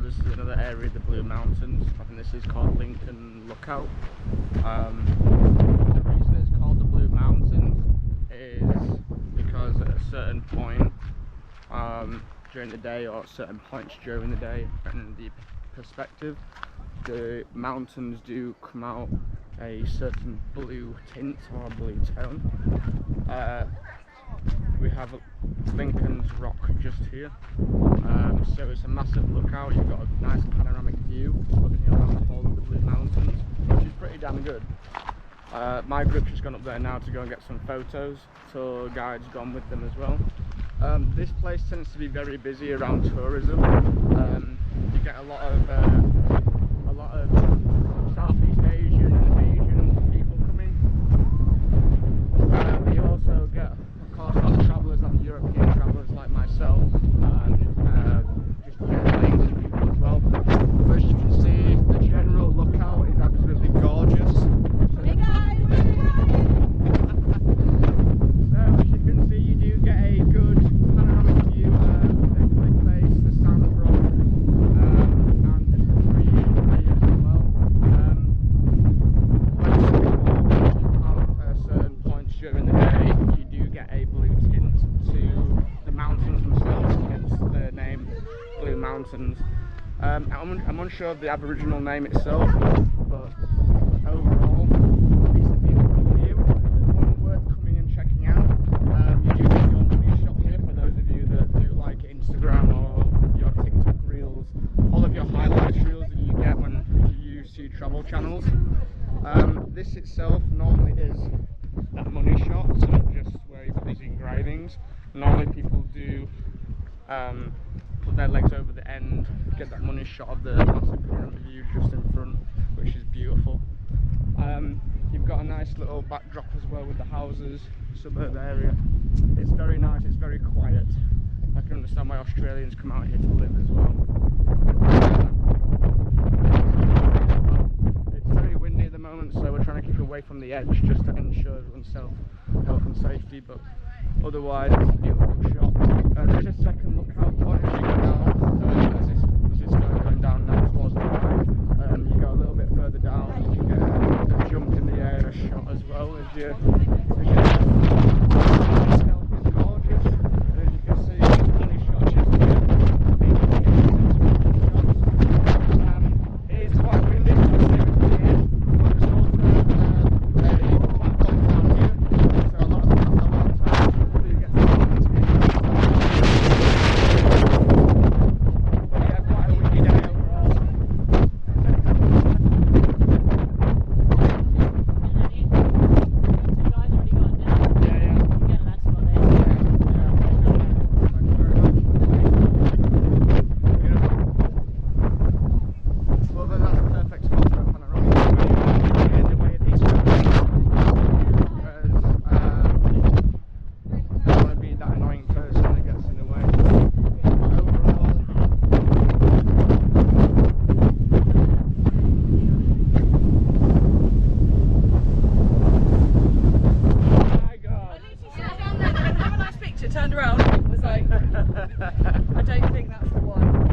So this is another area of the Blue Mountains. I think this is called Lincoln Lookout. The reason it's called the Blue Mountains is because at a certain point during the day, or at certain points during the day, and the perspective, the mountains do come out a certain blue tint or blue tone. We have Lincoln's Rock just here, so it's a massive lookout. You've got a nice panoramic view looking around the whole of the Blue Mountains, which is pretty damn good. My group's just gone up there now to go and get some photos. Tour guide's gone with them as well. This place tends to be very busy around tourism. You get a lot of Southeast Asian and Asian people coming. You also get, of course, a lot of travellers, like European travellers like myself, and just general Asian people as well. But as you can see, the general lookout is absolutely gorgeous. Hey guys! So as you can see, you do get a good panoramic view of the cliff face, the Sand Rock, and the tree layers as well. Like I said before, at certain points during the day, you do get a blue tint to the mountains themselves, hence the name Blue Mountains. I'm unsure of the Aboriginal name itself, but overall, it's a beautiful view. One worth coming and checking out. You do get your money shot here for those of you that do like Instagram or your TikTok reels, all of your highlights reels that you get when you see travel channels. This itself normally is that money shot, so just where you've got these engravings. Normally people do put their legs over the end, get that money shot of the massive panoramic view just in front, which is beautiful. You've got a nice little backdrop as well with the houses, suburb area. It's very nice, it's very quiet. I can understand why Australians come out here to live as well. It's very windy at the moment, so we're trying to keep away from the edge just to ensure everyone's health and safety, but otherwise it's a beautiful shot. There's a second lookout point.